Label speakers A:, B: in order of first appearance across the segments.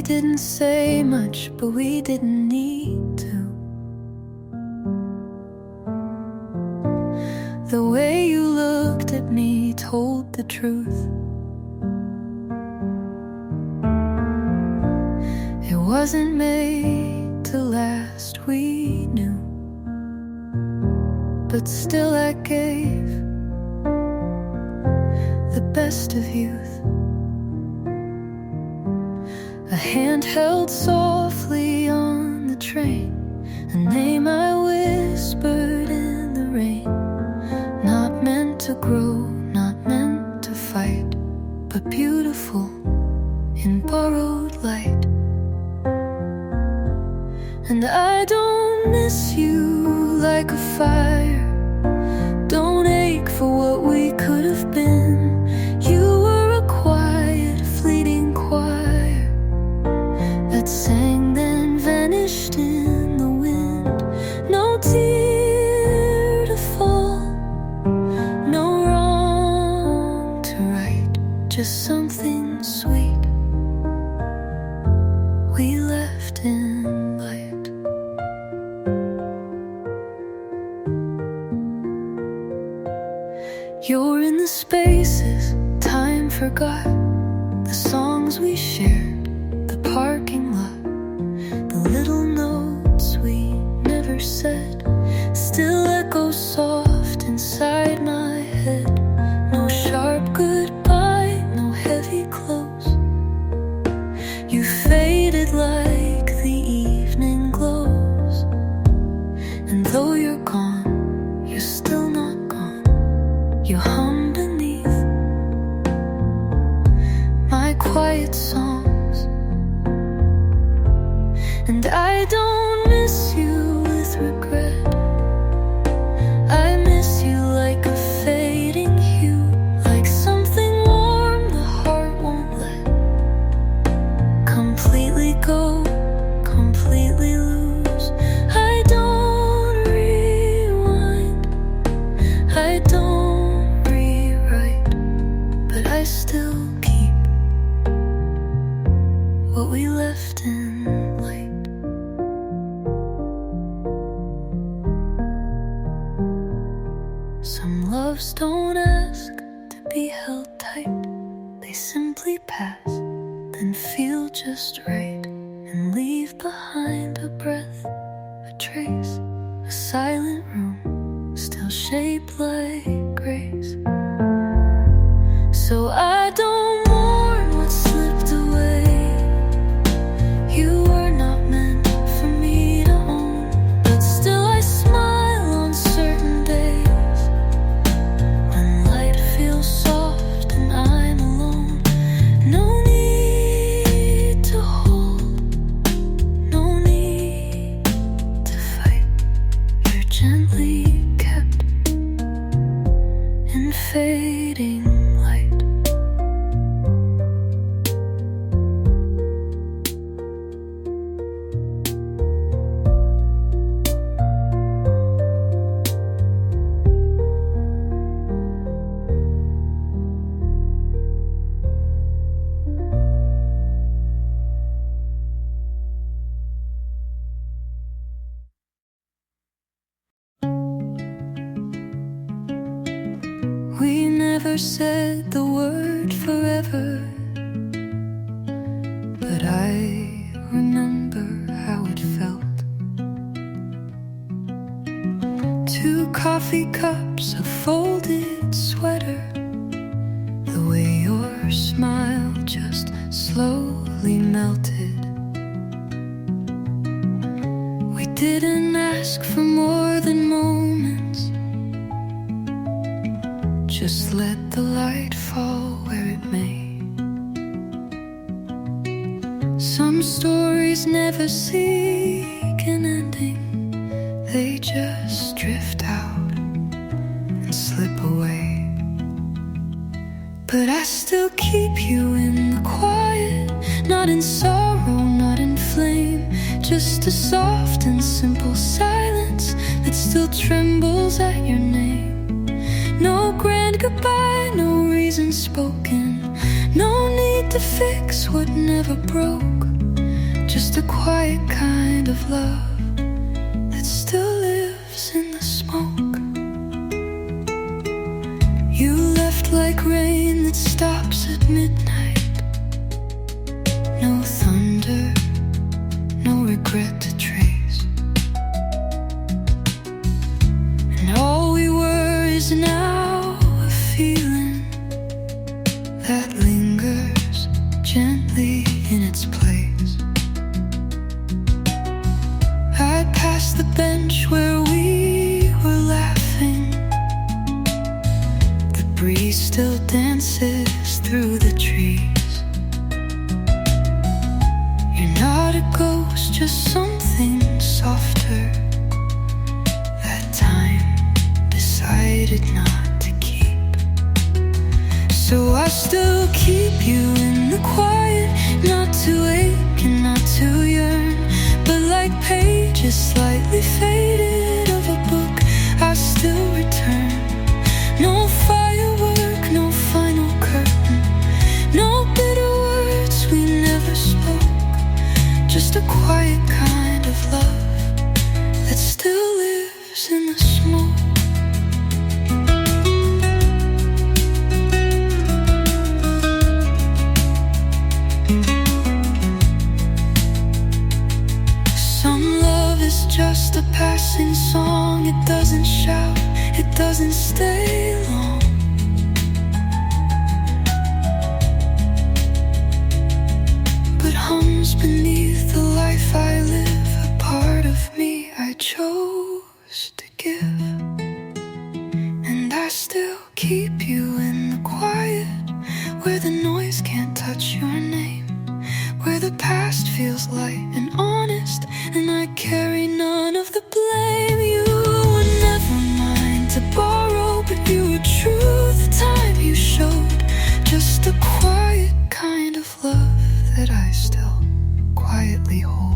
A: didn't say much, but we didn't need to. The way you looked at me told the truth. It wasn't made to last, we knew. But still I gave the best of youth. A hand held softly on the train, a name I whispered in the rain. Not meant to grow, not meant to fight, but beautiful in borrowed light. And I don't miss you like a fire. Don't ache for what we could have been. You were a quiet, fleeting choir that sang then vanished in the wind. No tear to fall, no wrong to right, just something sweet we left in light. You're in the spaces time forgot, the songs we shared, the parking lot, the little notes we never said still echo soft inside my head. No sharp goodbye, no heavy close. You faded like the evening glows. And though you're gone, you're still not gone. You hum beneath my quiet songs. And I don't miss you with regret. I miss you like a fading hue, like something warm the heart won't let completely go, completely lose. I don't rewind, I don't rewrite, but I still keep what we left in light. Some loves don't ask to be held tight. They simply pass, then feel just right, and leave behind a breath, a trace, a silent room, still shaped like grace. So I don't mourn what slipped away. You were not meant for me to own, but still I smile on certain days when light feels soft and I'm alone. No need to hold, no need to fight. You're gently kept in fading light. We never said the word forever, but I remember how it felt. 2 coffee cups, a folded sweater, the way your smile just slowly melted. We didn't ask for more than moments, just let the light fall where it may. Some stories never seek an ending, they just drift out and slip away. But I still keep you in the quiet, not in sorrow, not in flame, just a soft and simple silence that still trembles at your name. No grand goodbye, no reason spoken, no need to fix what never broke. just a quiet kind of love that still lives in the smoke. You left like rain that stops at midnight. No thunder, no regret to trace. And all we were is now a feeling that lingers gently in its place. I'd pass the bench where we were laughing. The breeze still dances through the trees. You're not a ghost, just something softer that time decided not to keep. So I still keep you in the quiet, not to ache and not to yearn, but like pages slightly faded of a book, I still return. No firework, no final curtain, no bitter words we never spoke, just a quiet kind of love that still lives in the smoke. Just a passing song, it doesn't shout, it doesn't stay long. But hums beneath the life I live, a part of me I chose to give. And I still keep you in the quiet, where the noise can't touch your name, where the past feels light and honest, and I carry none of the blame. You were never mine to borrow, but you were true the time you showed, just a quiet kind of love that I still quietly hold.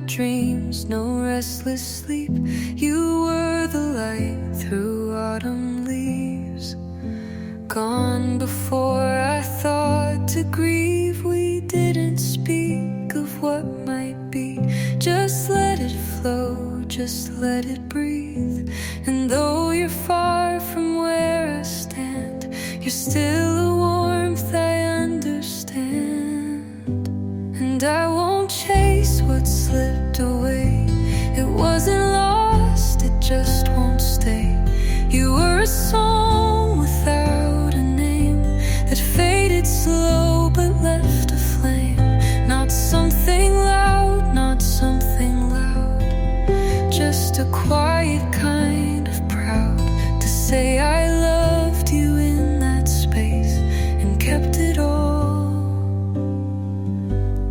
A: Dreams, no restless sleep. You were the light through autumn leaves. Gone before I thought to grieve. We didn't speak of what might be. Just let it flow, just let it breathe. And though you're far from where I stand, you're still a warmth I understand. And I won't chase what slipped away. It wasn't lost, it just won't stay. You were a song without a name that faded slow but left a flame. Not something loud, not something loud, just a quiet kind of proud to say I loved you in that space and kept it all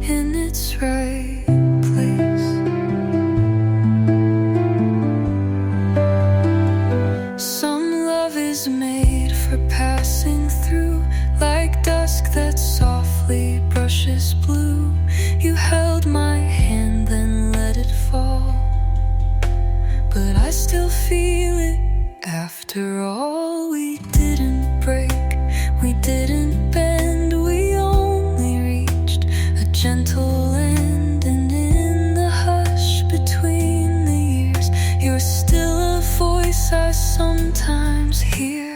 A: in its right. Made for passing through, like dusk that softly brushes blue. You held my hand, then let it fall, but I still feel it after all. We didn't break, we didn't bend, we only reached a gentle end. And in the hush between the years, you're still a voice I sometimes hear.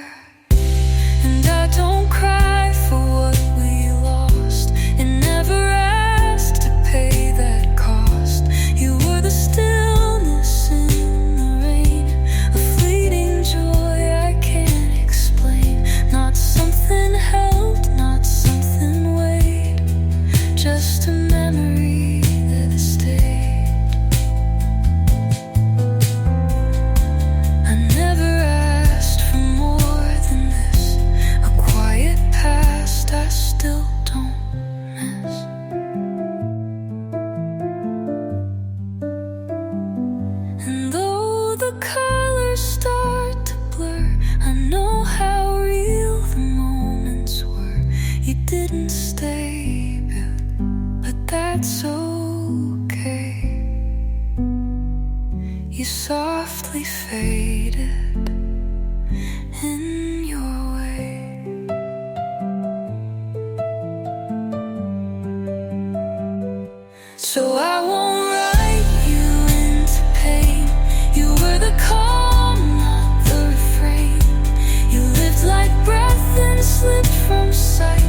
A: And I don't cry for what we lost, and never asked to pay that cost. You were the stillness in the rain, a fleeting joy I can't explain. Not something held in your way. So I won't write you into pain. You were the calm, not the refrain. You lived like breath and slipped from sight,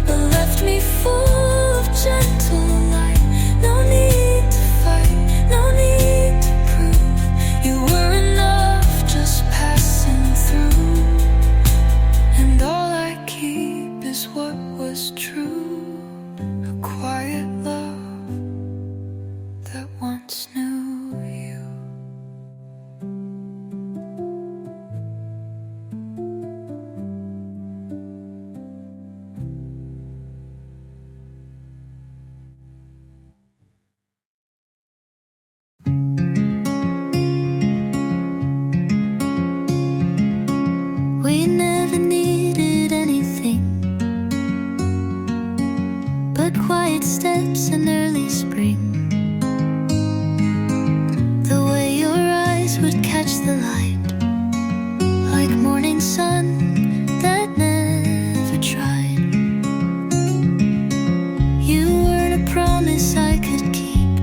A: but left me full of gentle light. No need to fight, no need to prove. You were enough, just passing through. And all I keep is what was true. A quiet love that once knew you. We never needed anything but quiet steps in early spring. The way your eyes would catch the light, like morning sun that never tried. You weren't a promise I could keep,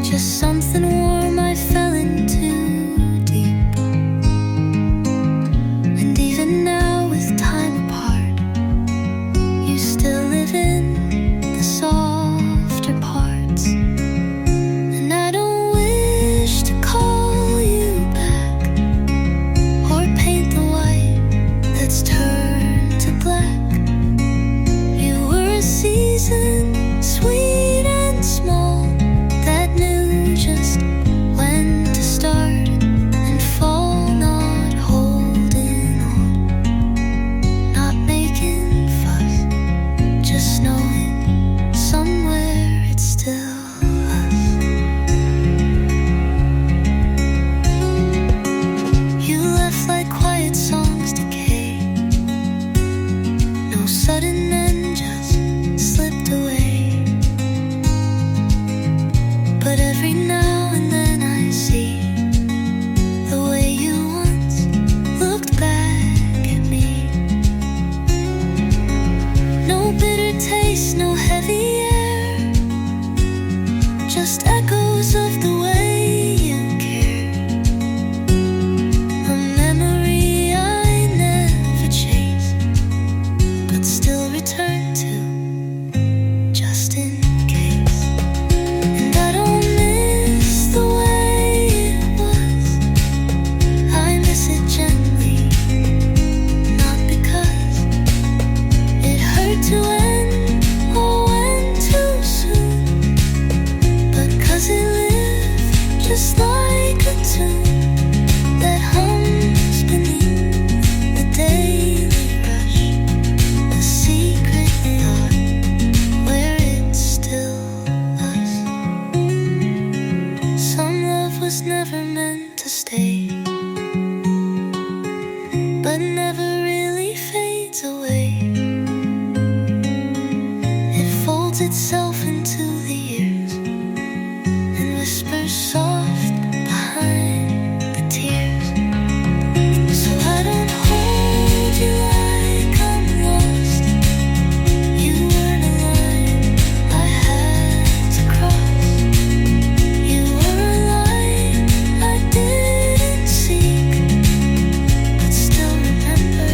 A: just something warm I fell into deep. And even now with time apart, you still live in the softer parts. And I don't wish to call you back or paint the white that's turned to black. You were a season, sweet and small, that knew just when to start and fall, not holding on, not making fuss, just knowing somewhere it's still us. You left like quiet songs decay, no sudden end, just slipped away. But every now and then I see the way you once looked back at me. No bitter taste, no heavy air, just echoes of the way you cared. A memory I never chased, but still return to, just in case. And I don't miss the way it was, I miss it gently, not because it hurt to end or went too soon, but 'cause it lived just like a tune that hums beneath the daily rush. A secret thought where it's still us. Some love was never meant to stay, but never really fades away. It folds itself into the years and whispers soft behind the tears. So I don't hold you like I'm lost. You weren't a line I had to cross. You were a line I didn't seek, but still remember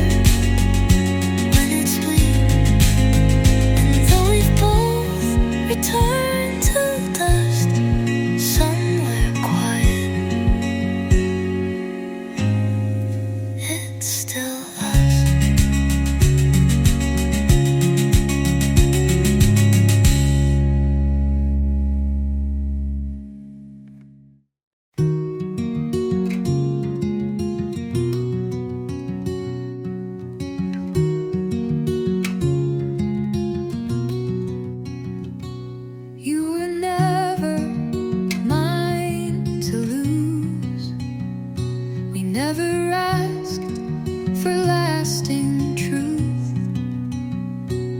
A: when it's bleak. And though we've both returned to dust somewhere quiet, it's still us. You were never mine to lose. We never asked for lasting truth,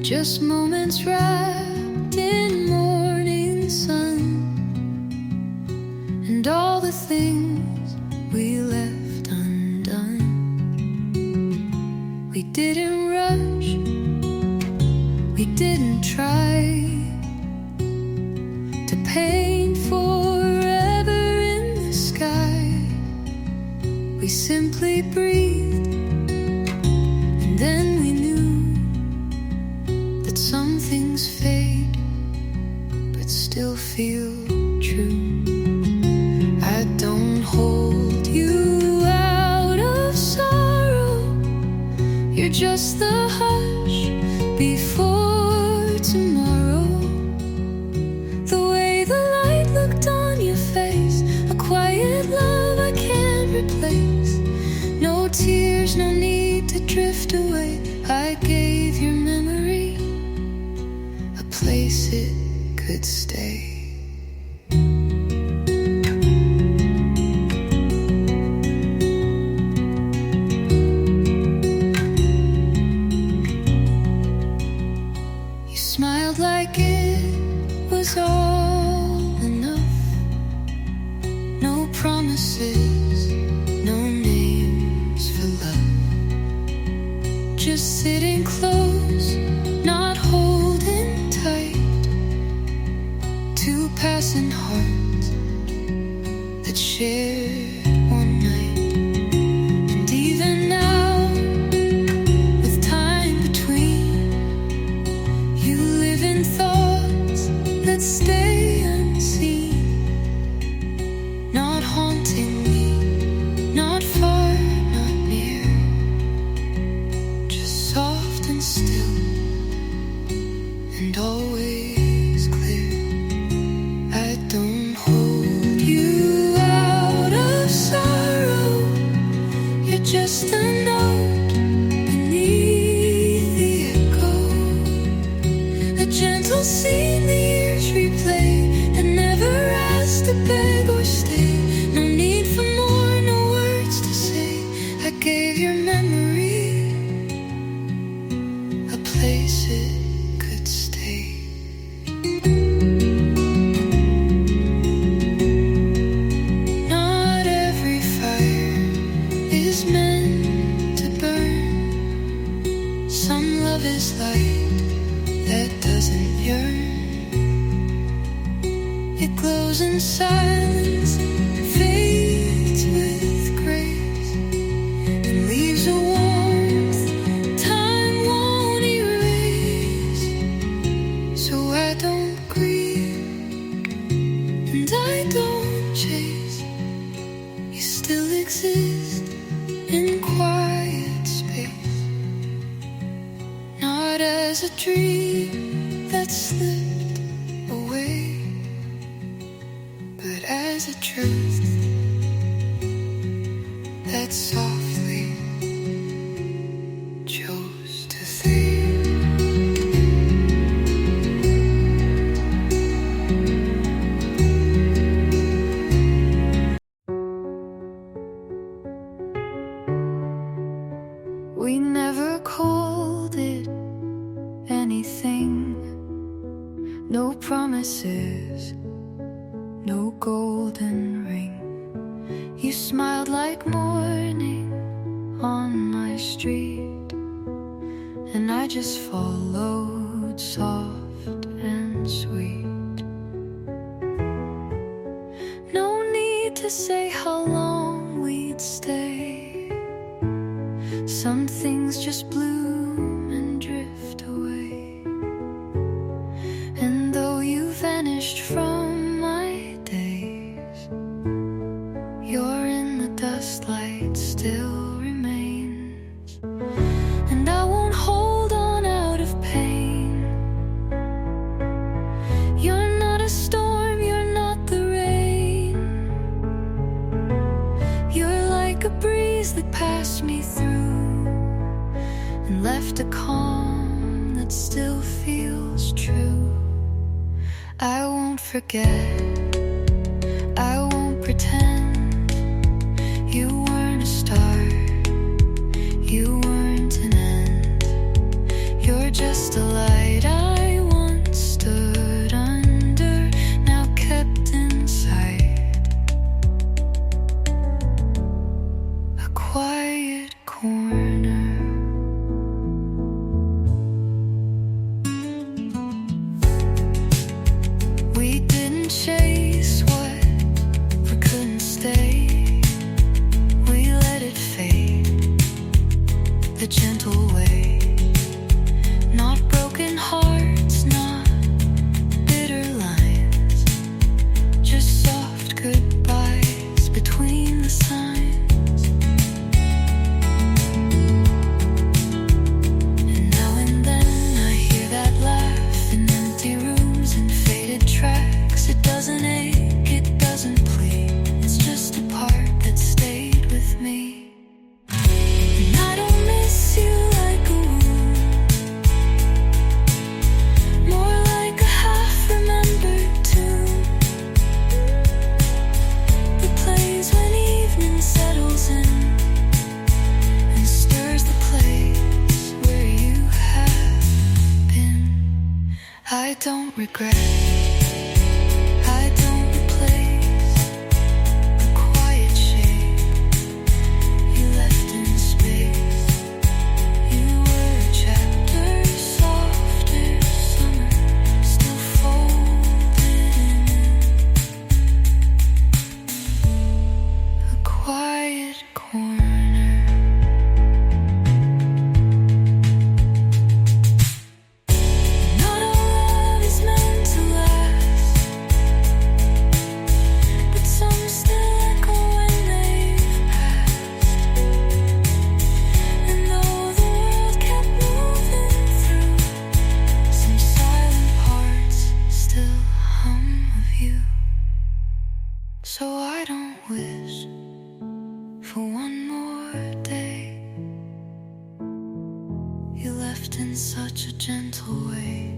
A: just moments wrapped in morning sun, and all the things we left undone. didn't rush, we didn't try to paint forever in the sky. We simply breathed, and then we knew that some things fade but still feel true. I don't hold you out of sorrow, you're just the hush before tomorrow. The way the light looked on your face, a quiet love I can't replace. No tears, no need to drift away. I gave your memory a place it could stay. You smiled like it was all enough. No promises, no names for love. Just sitting close, not holding tight. Two passing hearts that shared one night. And even now, with time between, you live in thoughts that stay unseen. Not haunting me, not far, not near. Just soft and still, and always clear. I don't hold you out of sorrow, you're just a note beneath the echo. A gentle scene the years replay, and never asked to beg or stay. No need for more, no words to say. I gave your memory a place it could stay. Not every fire is meant to burn. Some love is light that doesn't yearn. It glows in silence, fades with grace, and leaves a warmth time won't erase. So I don't grieve, and I don't chase. You still exist in quiet space, not as a dream that slipped away, but as a truth that softly chose to fade. We never called it anything. No promises, no golden ring. You smiled like morning on my street, and I just followed soft and sweet. No need to say how long we'd stay. Some things just bloom and drift away. And though you vanished from my days, you're in the dust, light still remains. And I won't hold on out of pain. You're not a storm, you're not the rain. You're like a breeze that passed me through and left a calm that still feels true. I won't forget, I won't pretend. You weren't a start, you weren't an end. You're just a light I once stood under, now kept inside a quiet corner. the gentle way. Not broken hearts, not bitter lines, just soft goodbyes between the signs. And now and then I hear that laugh in empty rooms and faded tracks. It doesn't ache, it doesn't plead, it's just a part that stayed with me. And I don't miss you like a wound, more like a half-remembered tune that plays when evening settles in and stirs the place where you have been. I don't regret, I don't replace the quiet shade you left in space. You were a chapter, softer summer, still folded in a quiet corner. Not all love is meant to last, but some still echo when they've passed. And though the world kept moving through, some silent parts still hum of you. So I don't wish for one more day. You left in such a gentle way.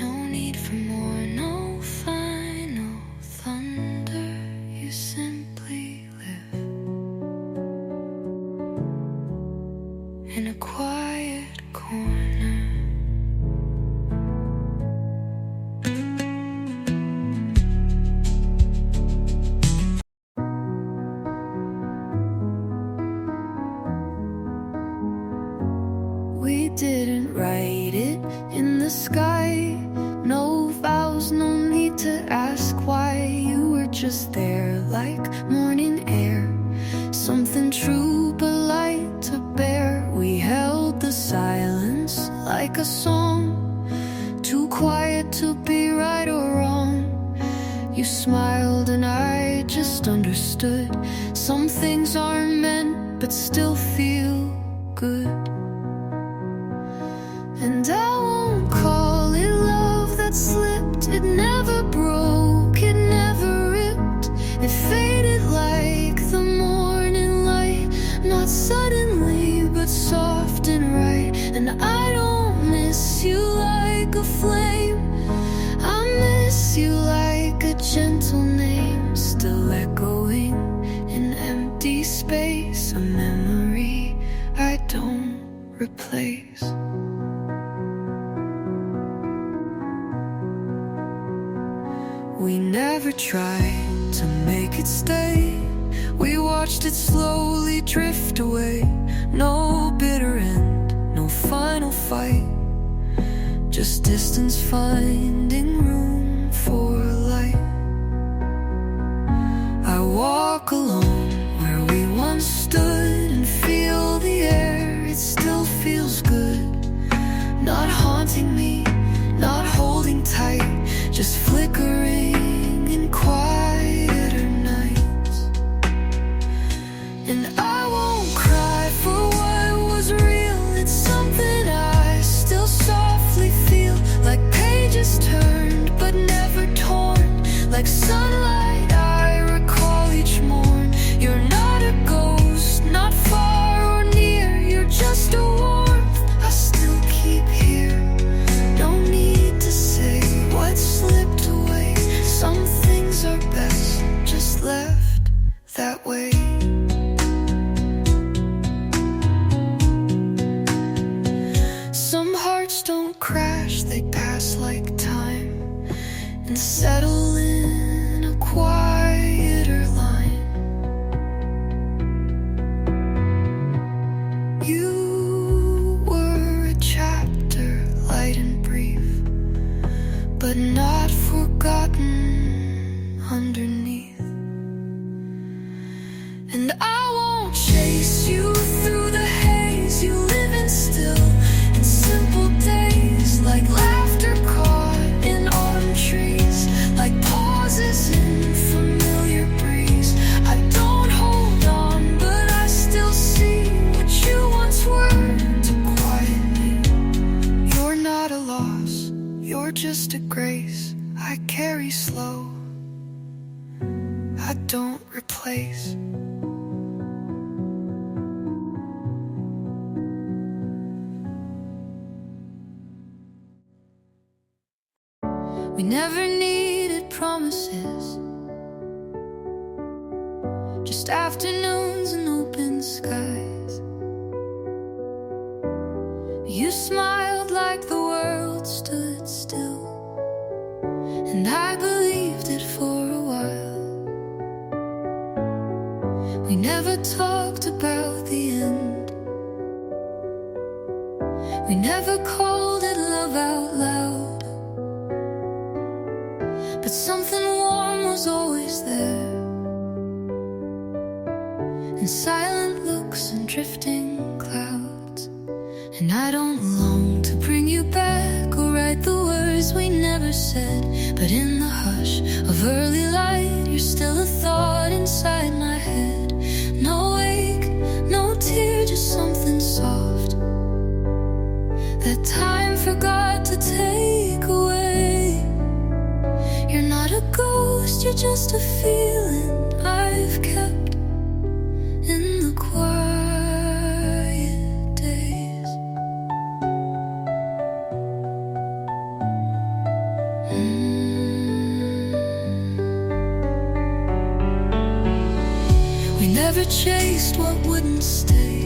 A: No need for more, no final thunder. You simply live in a quiet corner. We didn't write it in the sky. No vows, no need to ask why. You were just there like morning air, something true but light to bear. We held the silence like a song, too quiet to be right or wrong. You smiled and I just understood. Some things aren't meant but still feel good. And I won't call it love that slipped. It never broke, it never ripped. It faded like the morning light, not suddenly but soft and right. And I don't miss you like a flame, I miss you like a gentle name, still echoing in empty space. A memory I don't replace. We never tried to make it stay. We watched it slowly drift away. No bitter end, no final fight, just distance finding room for light. I walk alone where we once stood and feel the air, it still feels good. Not haunting me, not holding tight, just flickering in quieter nights. And I won't cry for what was real. It's something I still softly feel, like pages turned but never torn, like sunlight I recall each morn. You're not a ghost, not We never needed promises, just afternoons and open skies. You smiled like the world stood still, and I believed it for a while. We never talked about the end, we never called it love out loud, but something warm was always there, and silent looks and drifting clouds. And I don't long to bring you back or write the words we never said, but in the hush of early light, you're still a thought inside my head. No ache, no tear, just something soft that time forgot to take away. You're not a ghost, you're just a feeling I've kept in the quiet days. We never chased what wouldn't stay,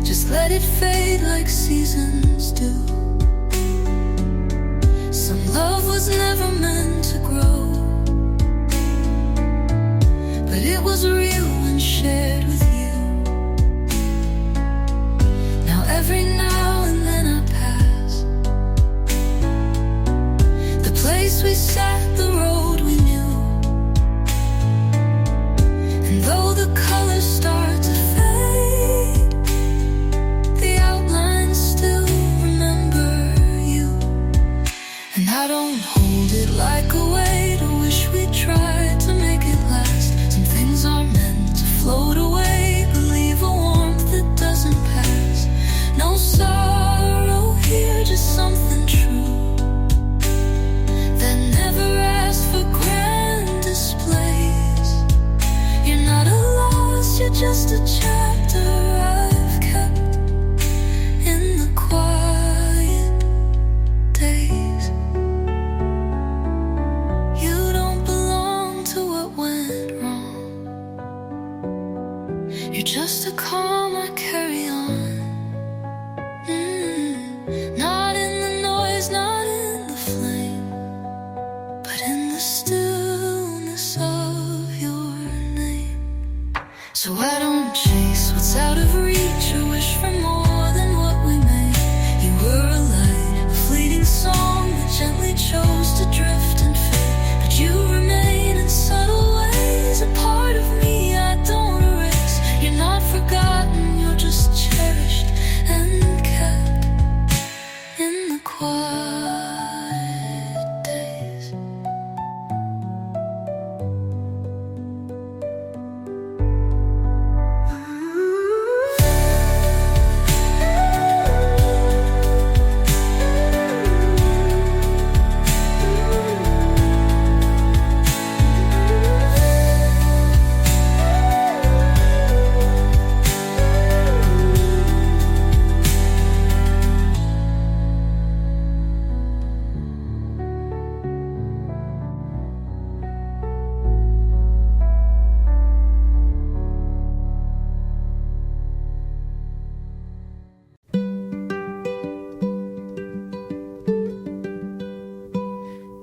A: just let it fade like seasons do. Some love was never meant to grow, but it was real when shared with you. Now every now and then I pass the place we sat, the road we knew, and though the colors start to fade, the outlines still remember you. And I don't hold it like a weight, I wish we tried to make it last. Some things are meant to float away, believe a warmth that doesn't pass. No sorrow here, just something true that never asked for grand displays. You're not a loss, you're just a chapter I've kept in the quiet days. You don't belong to what went wrong, you're just a calm I carry on. Not in the noise, not in the flame, but in the stillness of your name. So I don't chase what's out of reach or wish for more than what we made. You were a light, a fleeting song that gently chose to drift and fade, but you remain in subtle ways, a part of me I don't erase. You're not forgotten, you're just cherished and kept in the quiet days.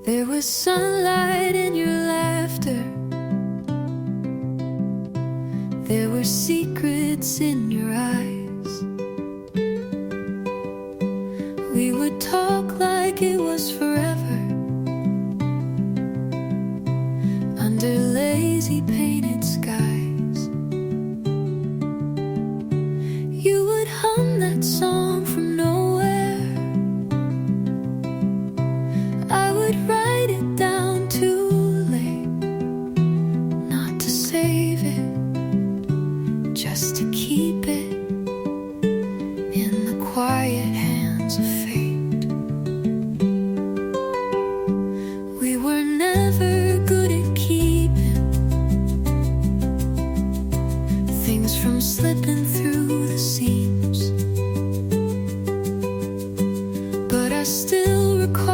A: There was sunlight in your laughter, there were secrets in your eyes. We would talk like it was forever, under lazy painted skies. You would hum that song from nowhere, I would write it down too late, not to save it, just to keep it in the quiet hands of fate. We were never good at keeping things from slipping through the seams, but I still recall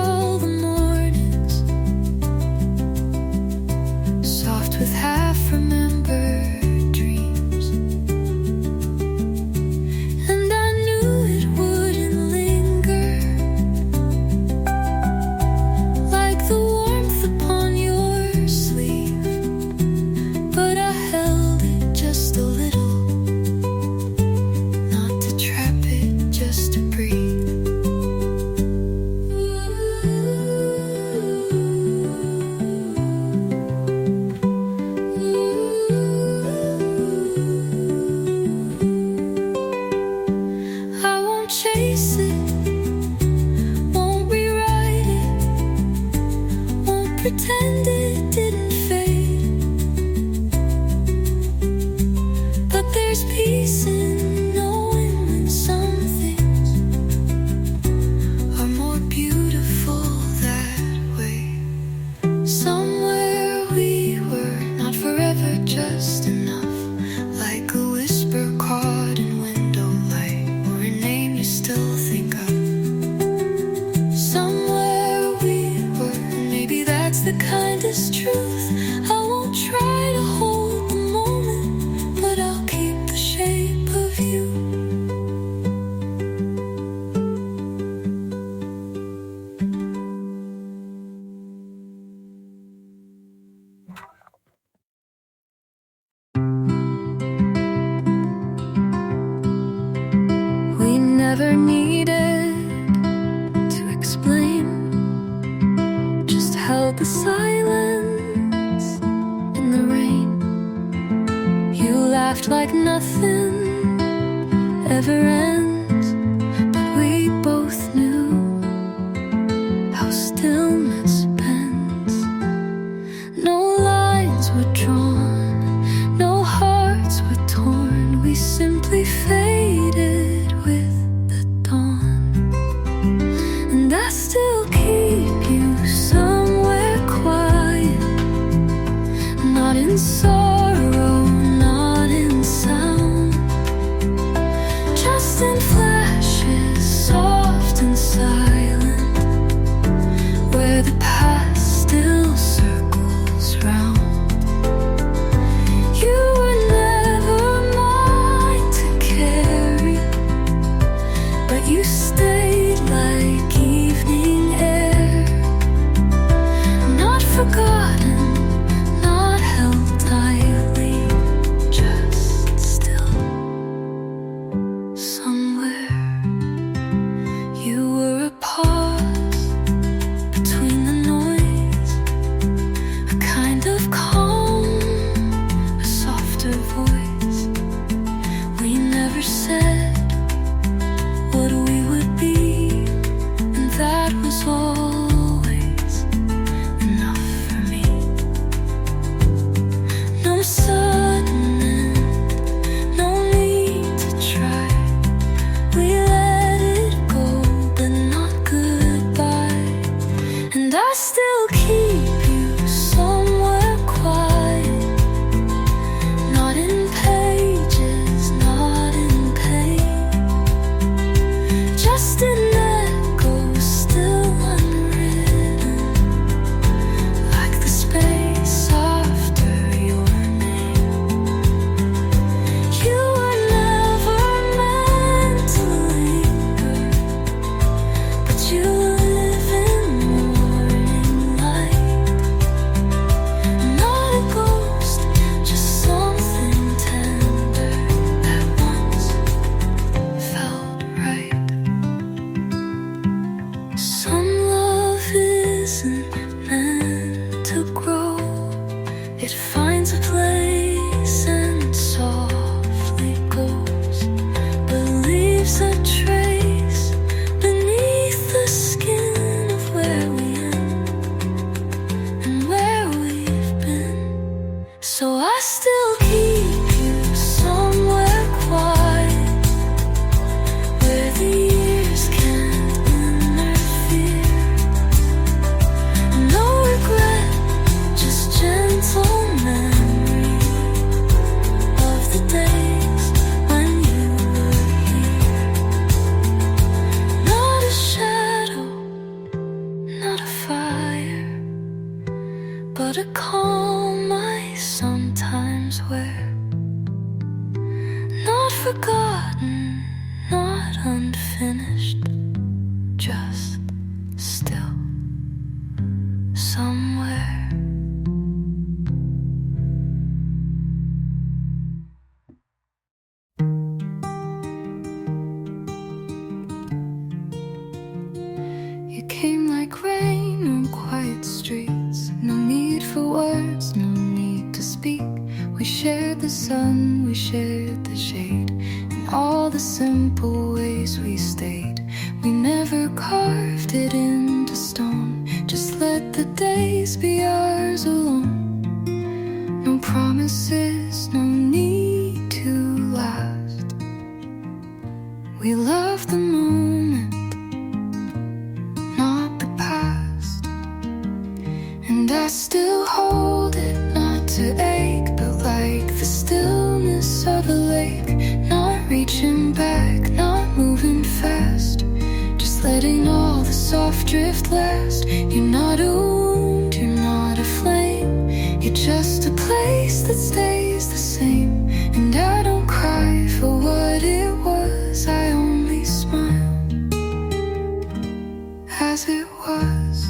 A: left like nothing ever ends. But we both knew how stillness bends. No lines were drawn, no hearts were torn. We simply faded with the dawn. And I still keep you somewhere quiet, not in sorrow, not in sound, just in flashes, soft and silent, where the past still circles round. You were never mine to carry, but you stayed like evening air, not forgotten, not held tightly, just still somewhere. You were a pause between the noise, a kind of calm, a softer voice. We never said what we would be, and that was always enough for me. No sudden end, no need to try. We let it go, but not goodbye. And I still keep you somewhere quiet, not in pages, not in pain, just in echoes still unwritten, like the space after your name. You were never meant to linger, but you live in morning light. Not a ghost, just something tender that once felt right. Some love isn't meant to grow. It finds a place and softly goes, but leaves a trace beneath the skin of where we end and where we've been. So I still keep you somewhere quiet, where the years can't interfere. No regret, just gentle memory of the days when you were here. Not a shadow, not a fire, but a calm I sometimes wear. Not forgotten, not unfinished, just still somewhere. You came like rain on quiet streets. No need for words, no need to speak. We shared the sun, we shared the shade, in all the simple ways we stayed. We never carved it into stone, just let the days be ours alone. No promises, no need to last. We love the moment, not the past. And I still hold it, not to ache, but like the stillness of a lake. Not reaching back, not moving fast, just letting all the soft drift last. You're not a wound, you're not a flame, you're just a place that stays the same. And I don't cry for what it was, I only smile as it was.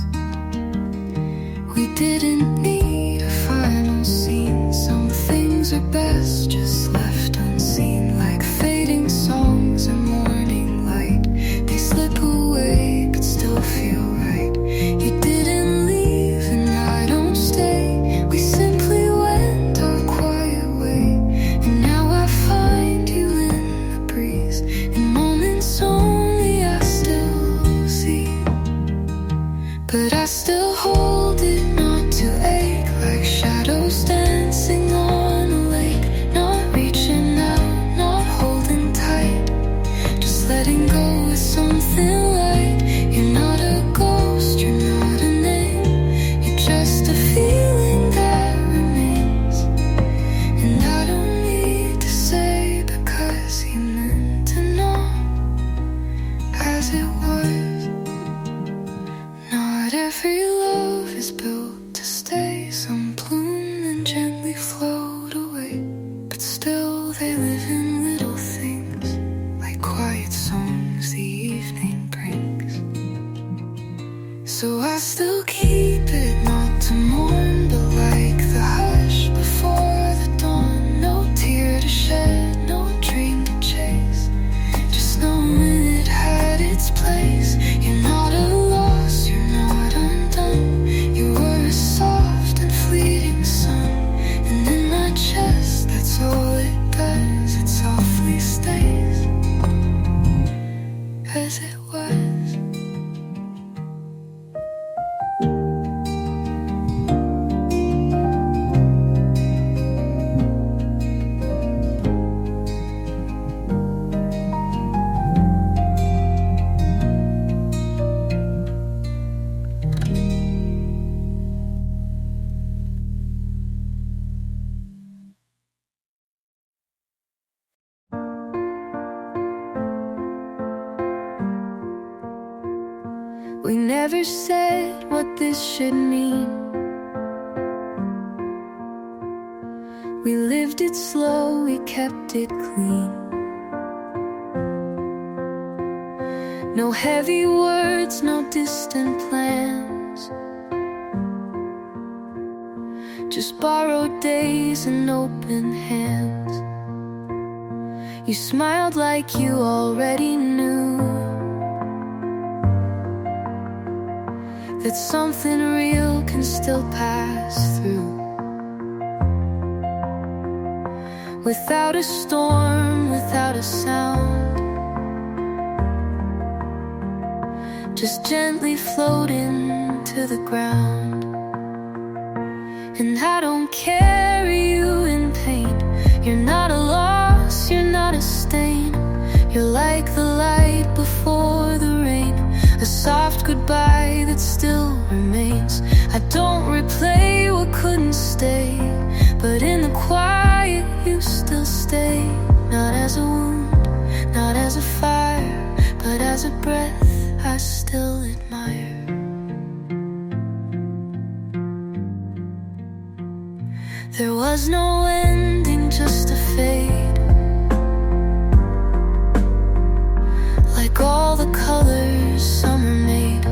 A: We didn't need a final scene. Some things are best just left unseen, like fading songs or morning light. They slip away but still feel right. You didn't leave and I don't stay. We simply went our quiet We never said what this should mean. We lived it slow, we kept it clean. No heavy words, no distant plans, just borrowed days and open hands. You smiled like you already knew that something real can still pass through. Without a storm, without a sound, just gently floating to the ground. And I don't carry you in pain. You're not a loss, you're not a stain. You're like the light before the rain, a soft goodbye that still remains. I don't replay what couldn't stay, but in the quiet you still stay. Not as a wound, not as a fire, but as a breath I still admire. There was no ending, just a fade, like all the colors summer made.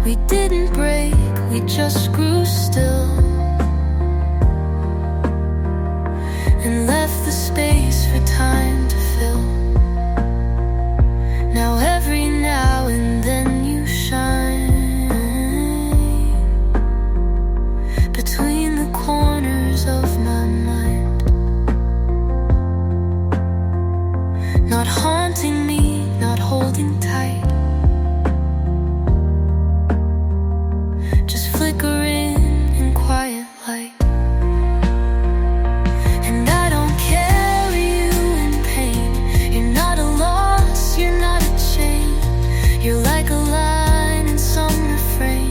A: We didn't break, we just grew still and left the space for time to fill. Now every now and then you shine between the corners of my mind, not haunting me, not holding tight, just flickering in quiet light. And I don't carry you in pain. You're not a loss, you're not a chain. You're like a line in some refrain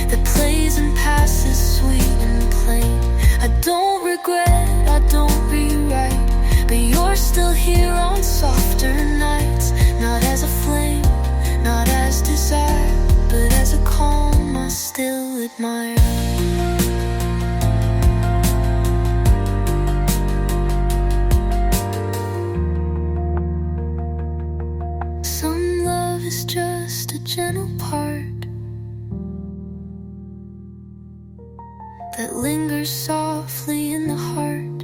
A: that plays and passes sweet and plain. I don't regret, I don't rewrite, but you're still here on softer nights. Not as a flame, not as desire, but as a calm I still admire. Some love is just a gentle part that lingers softly in the heart.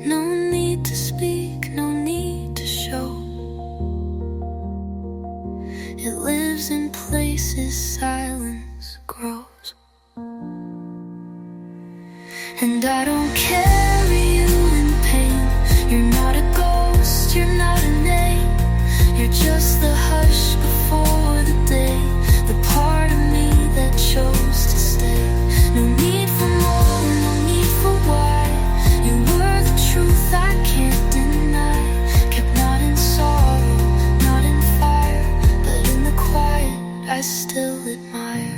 A: No need to speak, no need to show. It lives in places silence grows. And I don't carry you in pain. You're not a ghost, you're not a name. You're just the hush before the day, the part of me that chose to stay. No need for more, no need for why. You were the truth I can't deny. Kept not in sorrow, not in fire, but in the quiet I still admire.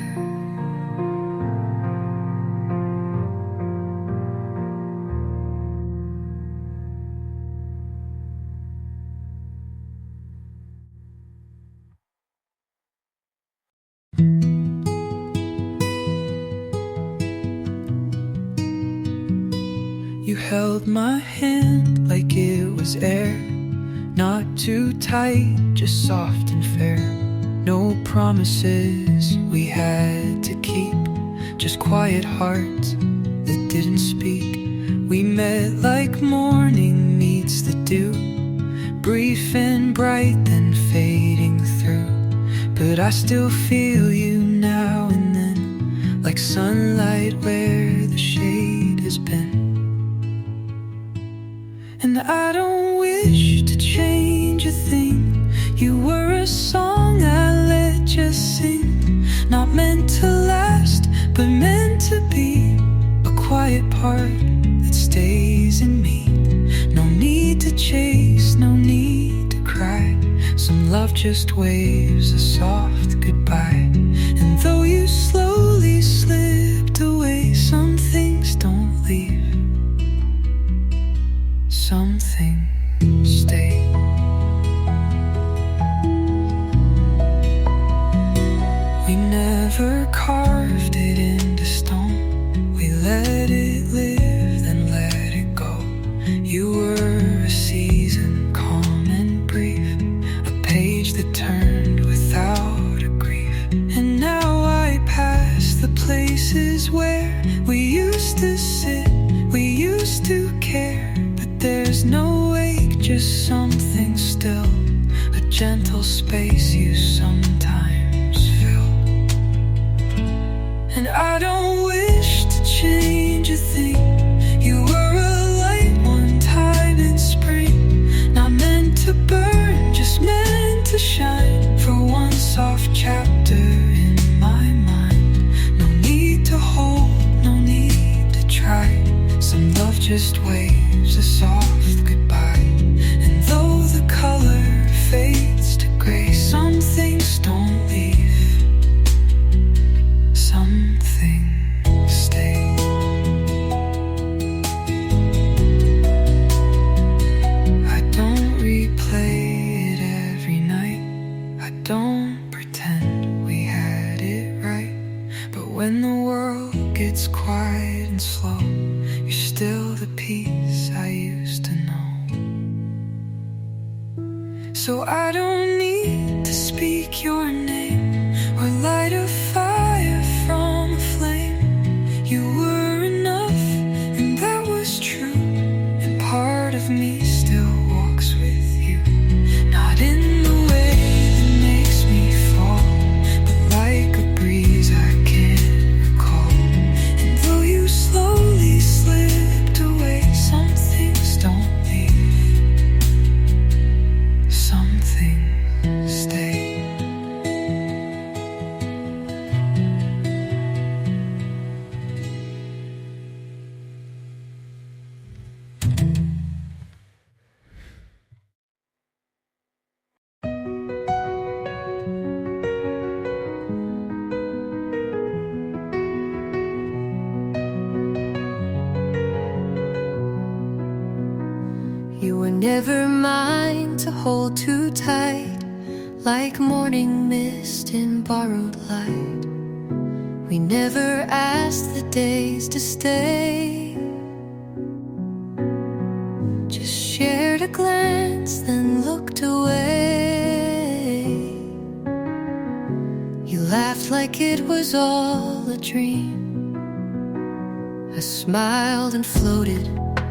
B: You held my hand like it was air, not too tight, just soft and fair. No promises we had to keep, just quiet hearts that didn't speak. We met like morning meets the dew, brief and bright then fading through. But I still feel you now and then, like sunlight where the shade has been. And I don't wish to change a thing. You were a song I let you sing, not meant to last, but meant to be a quiet part that stays in me. No need to chase, no need to cry. Some love just waves a soft goodbye. And though you slowly slipped away, some things don't leave. Some things there. We used to sit, we used to care, but there's no wake, just something still, a gentle space you sometimes fill. And I don't wish to change a thing. You were a light one time in spring, not meant to burn, just meant to shine for one soft chapter in my mind. No need to hold, no need to try. Some love just waves a soft goodbye. And though the color fades to gray, some things don't leave, some things stay. I don't replay it every night, I don't pretend we had it right. But when the world gets quiet and slow, you're still the peace I used to know. So I don't need to speak your name or light a fire from a flame. You were enough, and that was true. And part of me still walks with you, not in the way that makes me fall, but like a breeze I can't recall. And though you slowly slipped away, some things don't leave, some things stay.
A: You were never mine to hold too tight, like morning mist in borrowed light. We never asked the days to stay, just shared a glance, then looked away. You laughed like it was all a dream. I smiled and floated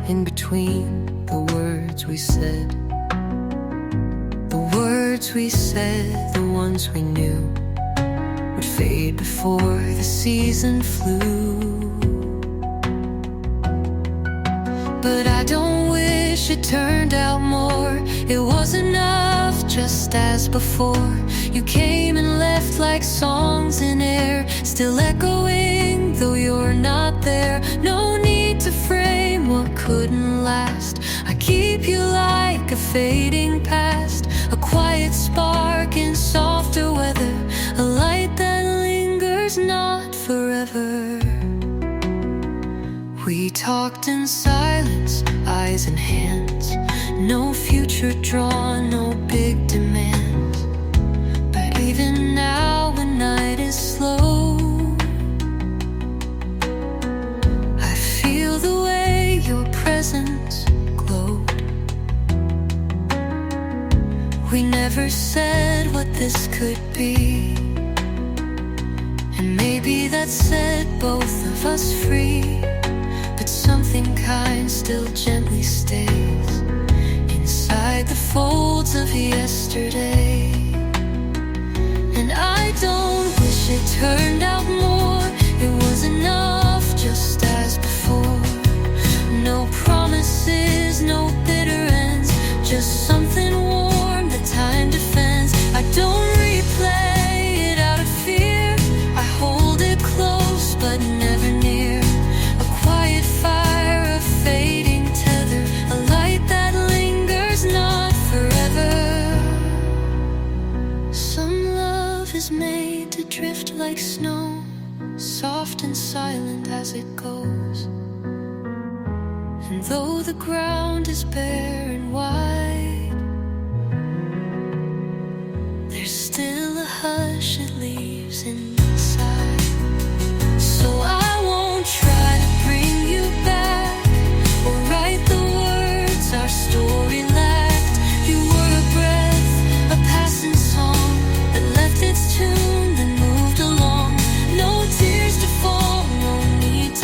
A: in between the words we said. The words we said, the ones we knew, would fade before the season flew. But I don't wish it turned out more. It was enough, just as before. You came and left like songs in air, still echoing, though you're not there. No need to frame what couldn't last. I keep you like a fading past, a quiet spark in softer weather, a light that lingers not forever. We talked in silence, eyes in hands, no future drawn, no big demands. But even now when night is slow, I feel the way your presence glowed. We never said what this could be, and maybe that set both of us free. But something kind still gently stays inside the folds of yesterday. And I don't wish it turned out more. It was enough, just as before. No promises, no bitter ends, just something warm that time defends. I don't replay it out of fear, I hold it close but never near. A quiet fire, a fading tether, a light that lingers not forever. Some love is made to drift like snow, soft and silent as it goes. And though the ground is bare and wide, there's still a hush it leaves inside. So I won't try to bring you back or write the words our story lacked. You were a breath, a passing song that left its tune, then moved along. No tears to fall, no need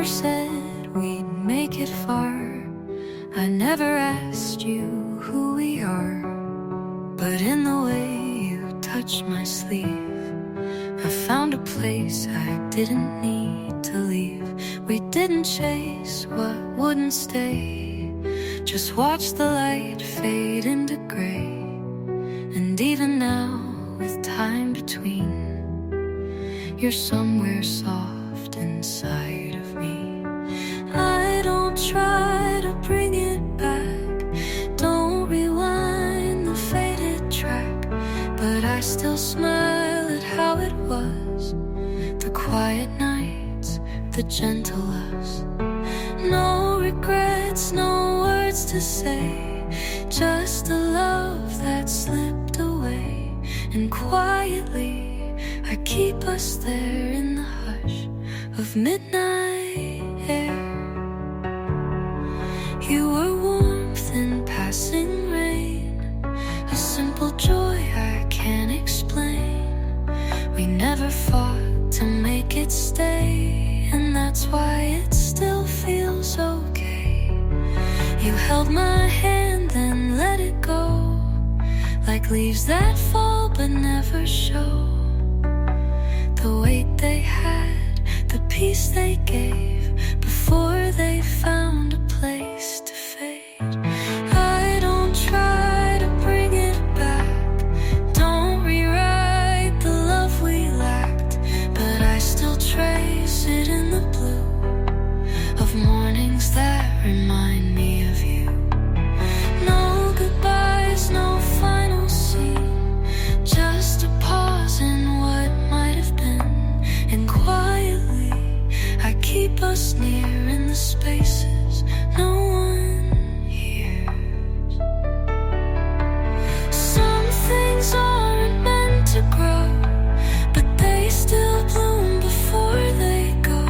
A: never said we'd make it far. I never asked you who we are, but in the way you touched my sleeve, I found a place I didn't need to leave. We didn't chase what wouldn't stay, just watch the light fade into gray. And even now, with time between, you're somewhere soft inside of me. I don't try to bring it back, don't rewind the faded track, but I still smile at how it was, the quiet nights, the gentle us. No regrets, no words to say, just a love that slipped away. And quietly I keep us there in the hush of midnight air. You were warmth in passing rain, a simple joy I can't explain. We never fought to make it stay, and that's why it still feels okay. You held my hand then let it go, like leaves that fall but never show. The weight they had, the peace they gave, before they found a place to fade. I don't try to bring it back, don't rewrite the love we lacked, but I still trace it in the blue of mornings that remind me of you. No goodbyes, no final scene, just a pause in what might have been. And quietly I keep us near in the spaces no one hears. Some things aren't meant to grow, but they still bloom before they go.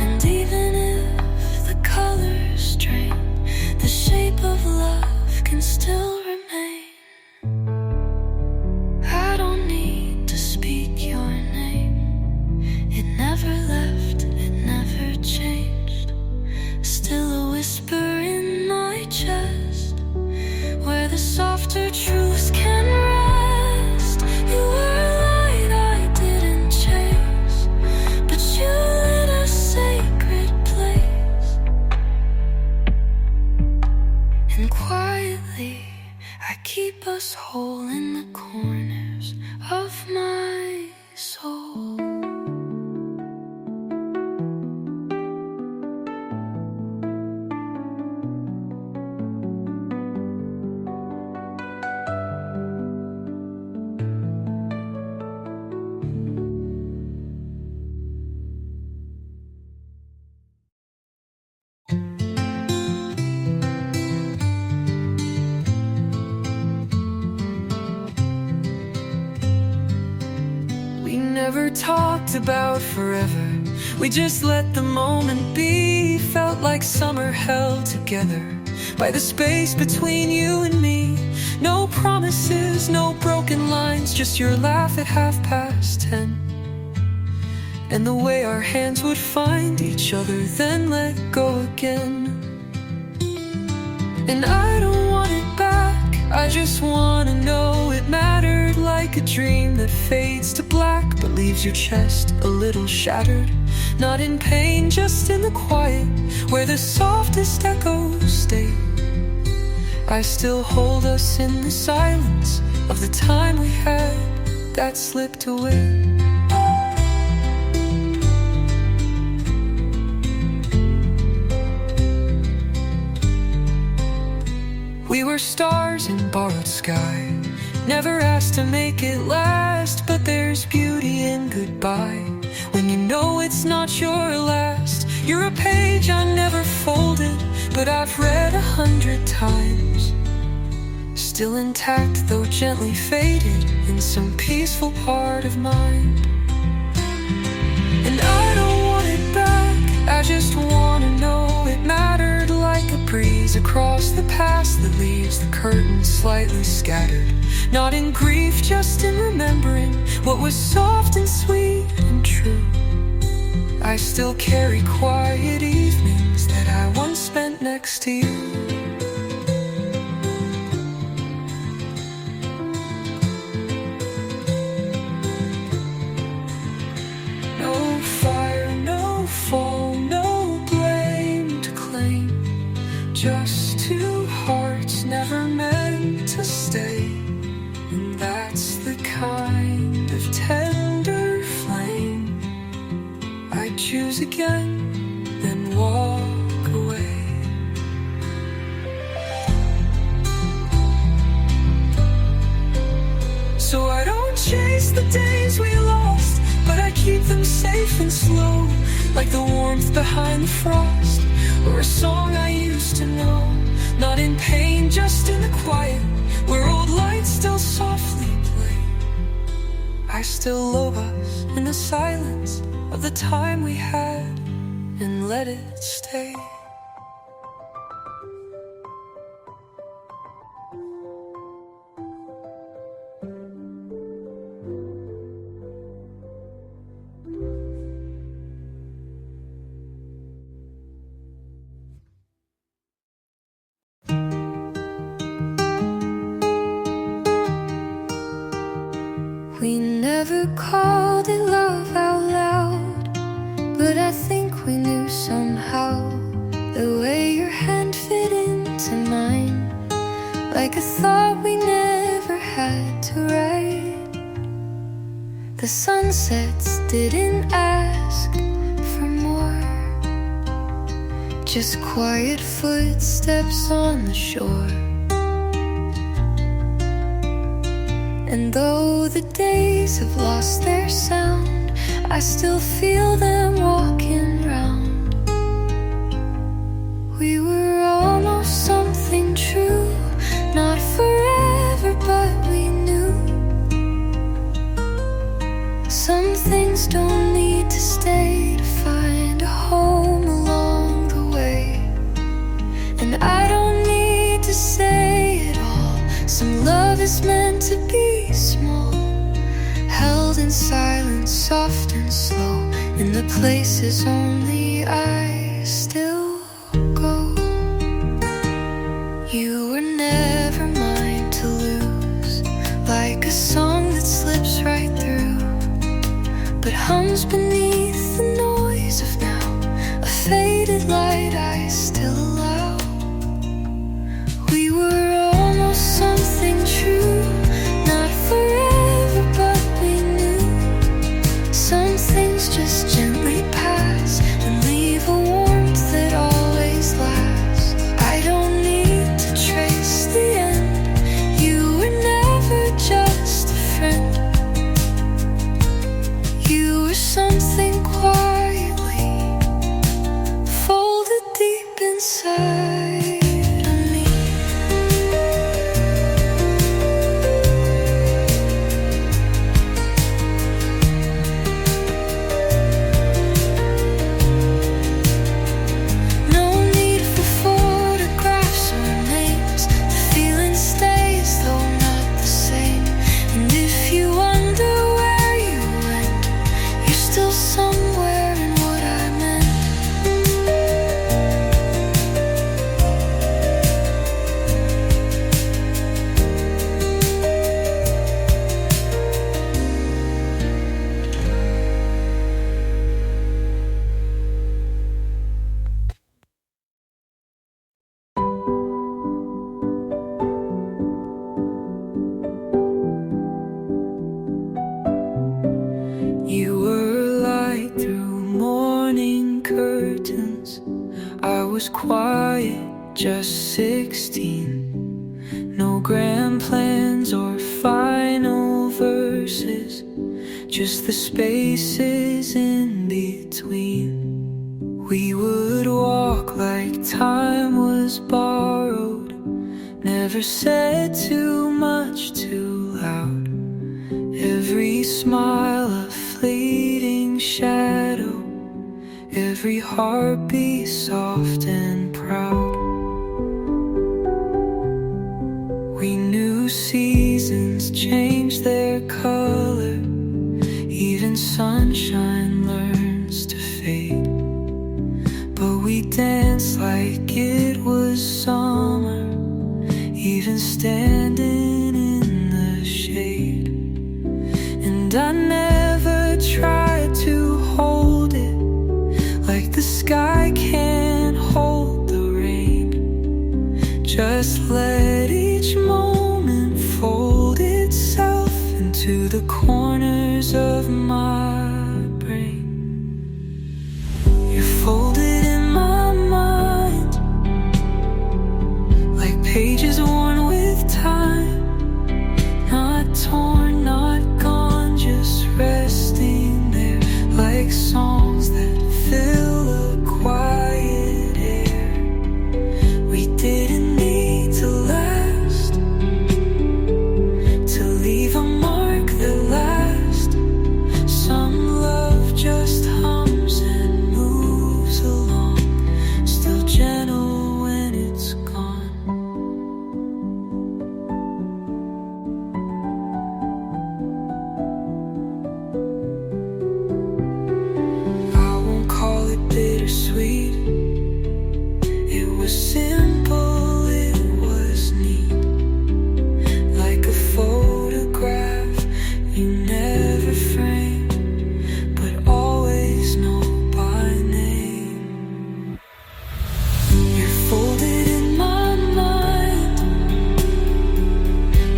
A: And even if the colors drain, the shape of love can still remain. I don't need to speak your name, it never left, it never changed. Still a whisper in my chest, where the softer truths can rest. You were a light I didn't chase, but you lit a sacred place. And quietly I keep us whole in the corners of my soul.
B: Never talked about forever, we just let the moment be. Felt like summer held together by the space between you and me. No promises, no broken lines, just your laugh at 10:30, and the way our hands would find each other, then let go again. And I don't want it back, I just wanna know it mattered, like a dream that fades to black but leaves your chest a little shattered. Not in pain, just in the quiet, where the softest echoes stay. I still hold us in the silence of the time we had that slipped away. We were stars in borrowed sky, never asked to make it last, but there's beauty in goodbye when you know it's not your last. You're a page I never folded, but I've read 100 times, still intact though gently faded in some peaceful part of mine. And I don't want it back, I just wanna know it mattered, like a breeze across the past that leaves the curtains slightly scattered. Not in grief, just in remembering what was soft and sweet and true. I still carry quiet evenings that I once spent next to you. No fire, no fall, no blame to claim. Just two hearts never meant to stay. And that's the kind of tender flame I'd choose again, then walk away. So I don't chase the days we lost, but I keep them safe and slow, like the warmth behind the frost, or a song I used to know. Not in pain, just in the quiet, where old lights still softly play. I still love us in the silence of the time we had, and let it stay.
A: We never called it love out loud, but I think we knew somehow. The way your hand fit into mine, like a thought we never had to write. The sunsets didn't ask for more, just quiet footsteps on the shore. And though the days have lost their sound, I still feel them walking round. We were almost something true, not forever, but we knew. Some things don't need to stay to find a home along the way. And I don't need to say it all. Some love is meant to be small, held in silence, soft and slow, in the places only I still go. You were never mine to lose, like a song that slips right through, but hums beneath the noise of now, a faded light I still allow. We were almost something true, not forever, but we knew. Some things just gently pass and leave a warmth that always lasts. I don't need to trace the end. You were never just a friend. You were something quietly folded deep inside of me. No need for photographs or names. The feeling stays, though not the same. And if you wonder where you went, you're still somewhere in what I meant.
B: You were a light through morning curtains. I was quiet, just 16. No grand plans or final verses, just the spaces in between. We would walk like time was borrowed, never said too much too loud. Every smile a fleeting shadow, every heartbeat soft and proud. We knew seasons change their color, even sunshine learns to fade. And I never tried to hold it like the sky can't hold the rain. Just let each moment fold itself into the corners of my brain. You're folded in my mind like pages worn with time. Not torn, not gone, just resting there like songs that fill a quiet air. We didn't need to last, to leave a mark that lasts. Some love just hums and moves along, still gentle when it's gone. Bittersweet. It was simple, it was neat, like a photograph you never frame, but always know by name. You're folded in my mind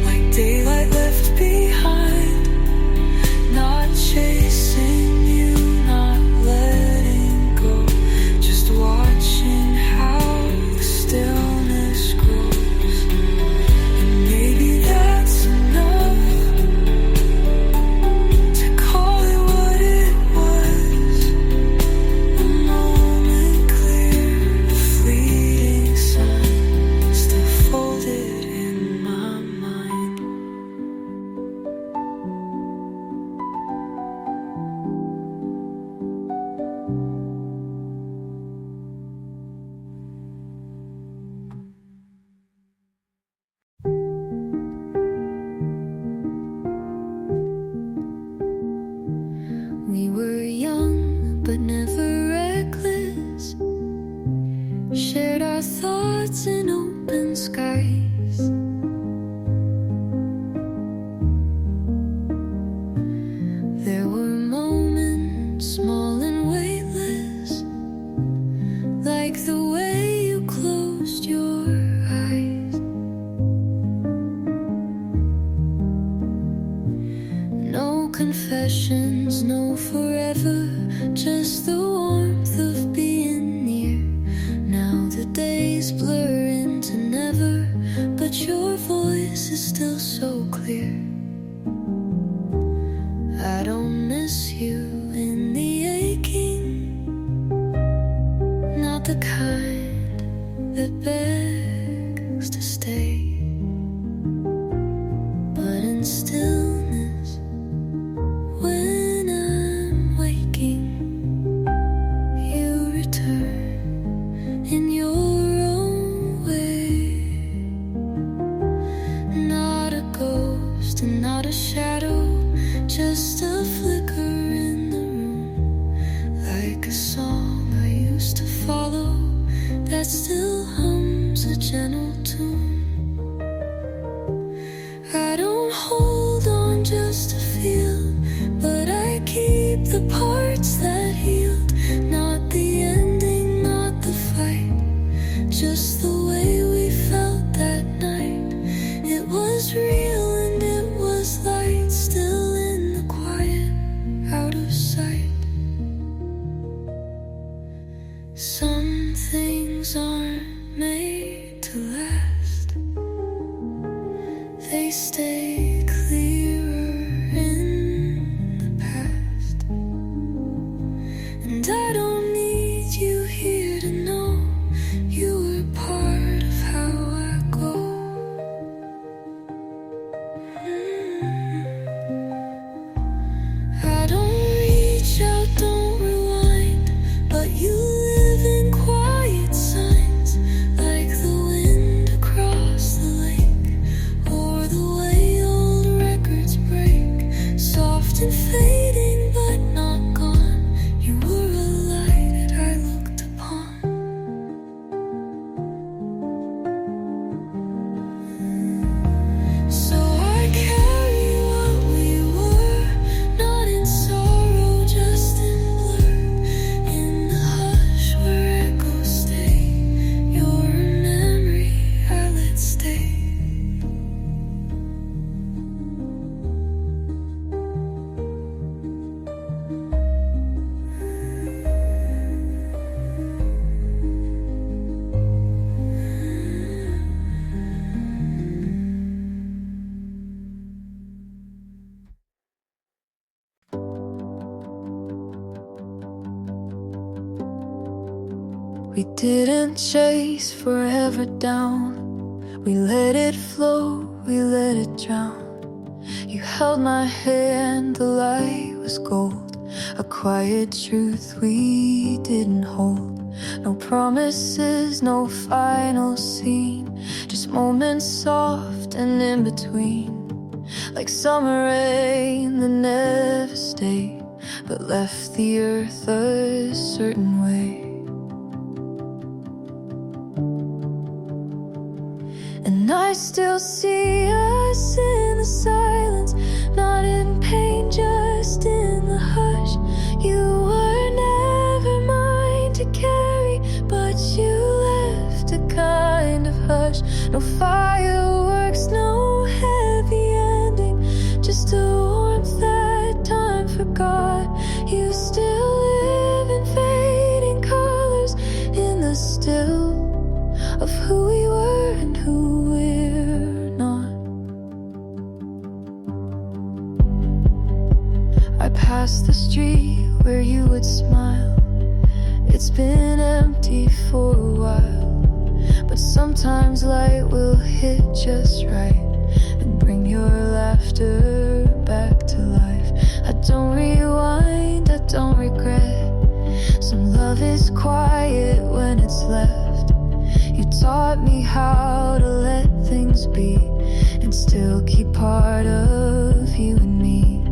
B: like daylight left behind, not chasing you, not letting go, just watching how the stillness grows. And maybe that's enough to call it what it was. A moment clear, a fleeting sun, still folded in my mind.
A: We were young but never reckless, shared our thoughts in open skies. There were moments small and weightless, like the way you closed your eyes. No confessions, no forever, just the warmth of being near. Now the days blur into never, but your voice is still so clear. I don't miss you in the aching, not the kind that begs to stay, but in stillness when I'm waking, you return in your own way. Not a ghost and not a shadow, just a flicker in the room, like a song I used to follow that still hums a gentle tune. I don't hold on just to feel, but I keep the parts that healed. Not the ending, not the fight, just the way we felt that night. It was real and it was light, still in the quiet, out of sight. Some things aren't made to last, they stay clearer in the past. And I don't need you here to know you were part We didn't chase forever down. We let it flow, we let it drown. You held my hand, the light was gold. A quiet truth we didn't hold. No promises, no final scene. Just moments soft and in between. Like summer rain that never stayed, but left the earth a certain way. And I still see us in the silence, not in pain, just in the hush. You were never mine to carry, but you left a kind of hush. No fireworks, no heavy ending, just a warmth that time forgot. You still live in fading colors, in the still of who we were and who we're not. I passed the street where you would smile. It's been empty for a while, but sometimes light will hit just right and bring your laughter back to life. I don't rewind, I don't regret. Some love is quiet when it's left. You taught me how to let things be and still keep part of you and me.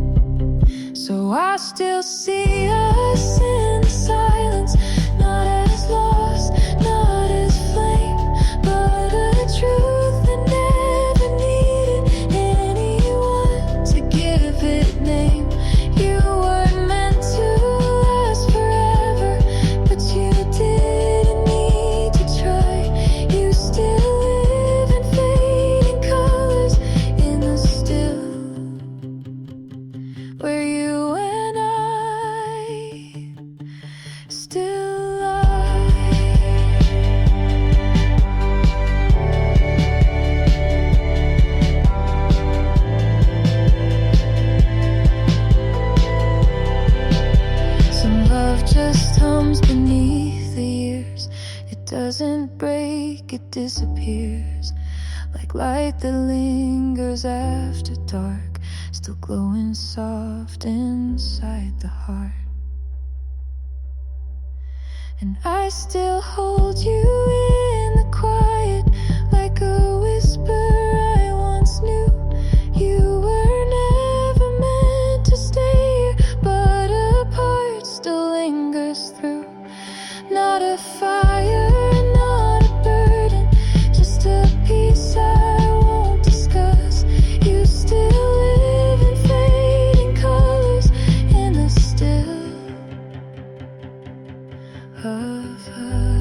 A: So I still see us in the silence, not as lost, not as flame, but a truth that never needed anyone to give it name. You weren't meant to last forever, but you didn't need to try. You still live in fading colors, in the still where you and I still lie. Some love just hums beneath the years. It doesn't break, it disappears. Like light that lingers after dark, still glowing soft inside the heart. And I still hold you in the quiet, like a whisper I once knew. You were never meant to stay here, but a part still lingers through. Not a fire, not a burden, just a piece I won't discuss. You still live in fading colors, in the still of us.